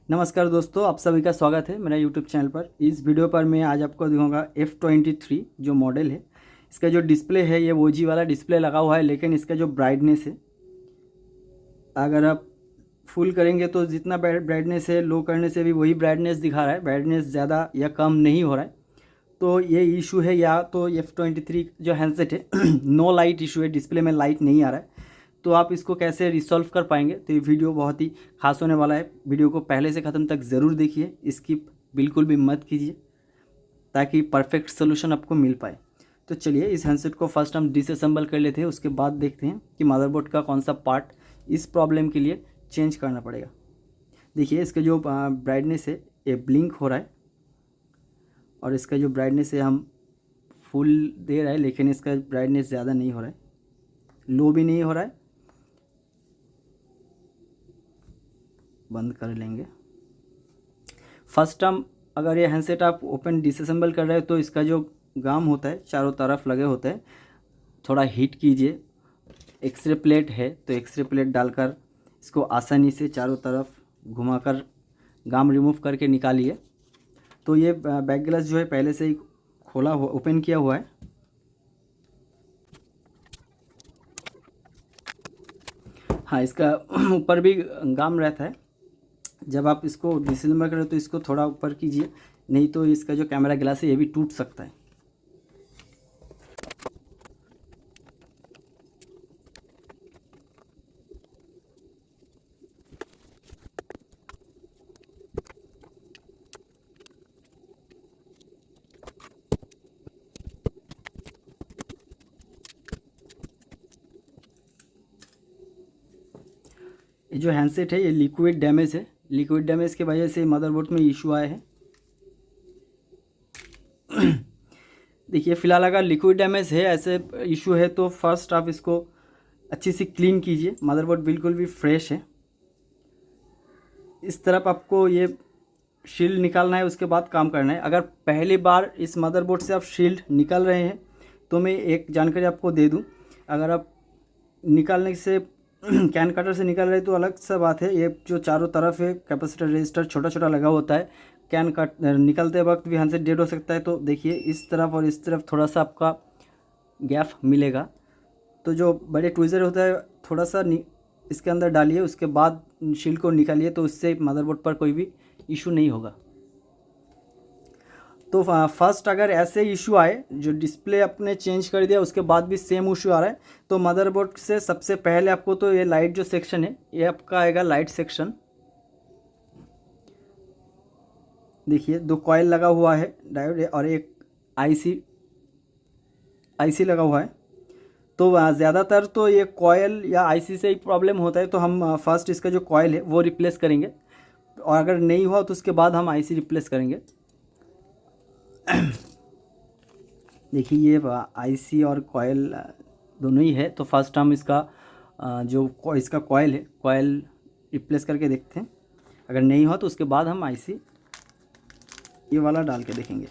नमस्कार दोस्तों, आप सभी का स्वागत है मेरा यूट्यूब चैनल पर। इस वीडियो पर मैं आज आपको दिखाऊंगा F23 जो मॉडल है। इसका जो डिस्प्ले है ये OG वाला डिस्प्ले लगा हुआ है, लेकिन इसका जो ब्राइटनेस है, अगर आप फुल करेंगे तो जितना ब्राइटनेस है, लो करने से भी वही ब्राइटनेस दिखा रहा है। ब्राइटनेस ज़्यादा या कम नहीं हो रहा है, तो ये इशू है। या तो F23 जो हैंडसेट है नो लाइट इशू है, डिस्प्ले में लाइट नहीं आ रहा है। तो आप इसको कैसे रिसॉल्व कर पाएंगे, तो ये वीडियो बहुत ही खास होने वाला है। वीडियो को पहले से ख़त्म तक ज़रूर देखिए, स्किप बिल्कुल भी मत कीजिए, ताकि परफेक्ट सोल्यूशन आपको मिल पाए। तो चलिए इस हैंडसेट को फर्स्ट हम डिसअसेंबल कर लेते हैं, उसके बाद देखते हैं कि मदरबोर्ड का कौन सा पार्ट इस प्रॉब्लम के लिए चेंज करना पड़ेगा। देखिए इसका जो ब्राइटनेस है ये ब्लिंक हो रहा है, और इसका जो ब्राइटनेस है हम फुल दे रहा है, लेकिन इसका ब्राइटनेस ज़्यादा नहीं हो रहा है, लो भी नहीं हो रहा है। बंद कर लेंगे। फर्स्ट हम अगर ये हैंडसेट आप ओपन डिसअसेंबल कर रहे हो तो इसका जो गाम होता है चारों तरफ लगे होते हैं, थोड़ा हीट कीजिए। एक्सरे प्लेट है तो एक्सरे प्लेट डालकर इसको आसानी से चारों तरफ घुमाकर गाम रिमूव करके निकालिए। तो ये बैक ग्लास जो है पहले से ही खोला हुआ ओपन किया हुआ है। हाँ, इसका ऊपर भी गाम रहता है। जब आप इसको डिसअसेंबल करें तो इसको थोड़ा ऊपर कीजिए, नहीं तो इसका जो कैमरा ग्लास है ये भी टूट सकता है। ये जो हैंडसेट है ये लिक्विड डैमेज है। लिक्विड डैमेज की वजह से मदरबोर्ड में इशू आए हैं। देखिए फ़िलहाल अगर लिक्विड डैमेज है, ऐसे इशू है, तो फर्स्ट आप इसको अच्छी सी क्लीन कीजिए। मदरबोर्ड बिल्कुल भी फ्रेश है। इस तरफ आपको ये शील्ड निकालना है, उसके बाद काम करना है। अगर पहली बार इस मदरबोर्ड से आप शील्ड निकाल रहे हैं तो मैं एक जानकारी आपको दे दूं। अगर आप निकालने से कैन कटर से निकाल रहे हैं तो अलग सा बात है। ये जो चारों तरफ है कैपेसिटर रजिस्टर छोटा छोटा लगा होता है, कैन कट निकलते वक्त भी हैंडसेट डेड हो सकता है। तो देखिए इस तरफ और इस तरफ थोड़ा सा आपका गैप मिलेगा। तो जो बड़े ट्विज़र होता है थोड़ा सा इसके अंदर डालिए, उसके बाद शील्ड को निकालिए, तो उससे मदरबोर्ड पर कोई भी इशू नहीं होगा। तो फर्स्ट अगर ऐसे इशू आए, जो डिस्प्ले अपने चेंज कर दिया उसके बाद भी सेम इशू आ रहा है, तो मदरबोर्ड से सबसे पहले आपको तो ये लाइट जो सेक्शन है ये आपका आएगा लाइट सेक्शन। देखिए दो कॉइल लगा हुआ है डायोड, और एक आईसी लगा हुआ है। तो ज़्यादातर तो ये कॉयल या आईसी से ही प्रॉब्लम होता है, तो हम फर्स्ट इसका जो कॉयल है वो रिप्लेस करेंगे, और अगर नहीं हुआ तो उसके बाद हम आईसी रिप्लेस करेंगे। देखिए ये आईसी और कॉयल दोनों ही है। तो फर्स्ट हम इसका इसका कॉयल है, कॉयल रिप्लेस करके देखते हैं। अगर नहीं हुआ तो उसके बाद हम आईसी ये वाला डाल के देखेंगे।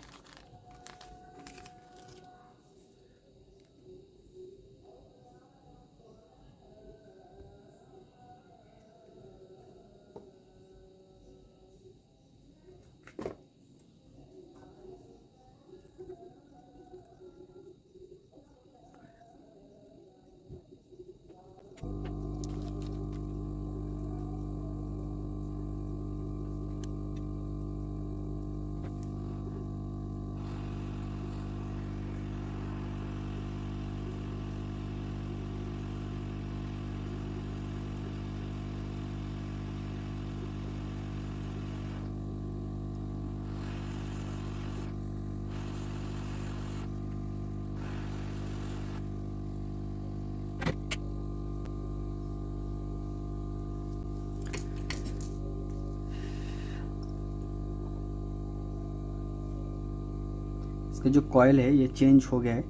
इसका जो कॉयल है ये चेंज हो गया है।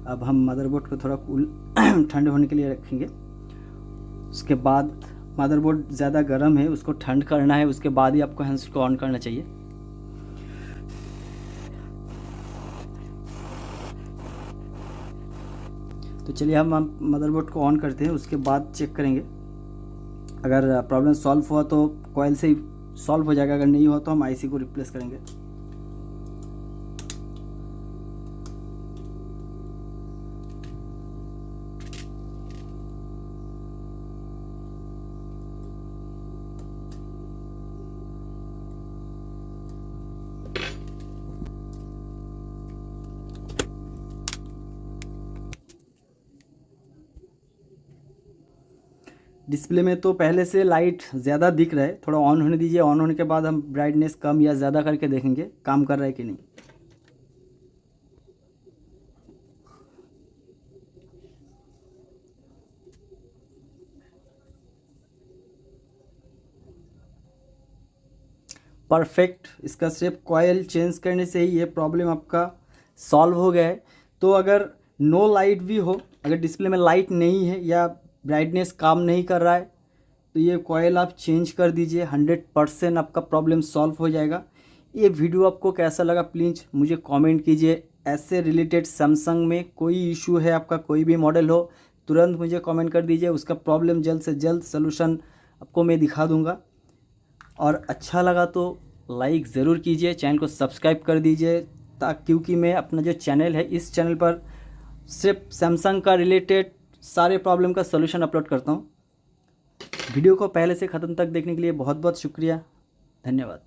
अब हम मदरबोर्ड को थोड़ा कूल ठंड होने के लिए रखेंगे। उसके बाद मदरबोर्ड ज़्यादा गर्म है, उसको ठंड करना है, उसके बाद ही आपको हैंडसेट को ऑन करना चाहिए। तो चलिए हम मदरबोर्ड को ऑन करते हैं, उसके बाद चेक करेंगे। अगर प्रॉब्लम सॉल्व हुआ तो कॉयल से ही सॉल्व हो जाएगा। अगर नहीं हुआ तो हम आईसी को रिप्लेस करेंगे। डिस्प्ले में तो पहले से लाइट ज़्यादा दिख रहा है, थोड़ा ऑन होने दीजिए। ऑन होने के बाद हम ब्राइटनेस कम या ज़्यादा करके देखेंगे काम कर रहा है कि नहीं। परफेक्ट। इसका सिर्फ कॉयल चेंज करने से ही ये प्रॉब्लम आपका सॉल्व हो गया है। तो अगर नो लाइट भी हो, अगर डिस्प्ले में लाइट नहीं है या ब्राइटनेस काम नहीं कर रहा है, तो ये कॉयल आप चेंज कर दीजिए, 100% आपका प्रॉब्लम सॉल्व हो जाएगा। ये वीडियो आपको कैसा लगा प्लीज़ मुझे कमेंट कीजिए। ऐसे रिलेटेड सैमसंग में कोई इशू है आपका, कोई भी मॉडल हो, तुरंत मुझे कमेंट कर दीजिए। उसका प्रॉब्लम जल्द से जल्द सलूशन आपको मैं दिखा दूंगा। और अच्छा लगा तो लाइक ज़रूर कीजिए, चैनल को सब्सक्राइब कर दीजिए, क्योंकि मैं अपना जो चैनल है इस चैनल पर सिर्फ सैमसंग का रिलेटेड सारे प्रॉब्लम का सलूशन अपलोड करता हूँ। वीडियो को पहले से ख़त्म तक देखने के लिए बहुत बहुत शुक्रिया। धन्यवाद।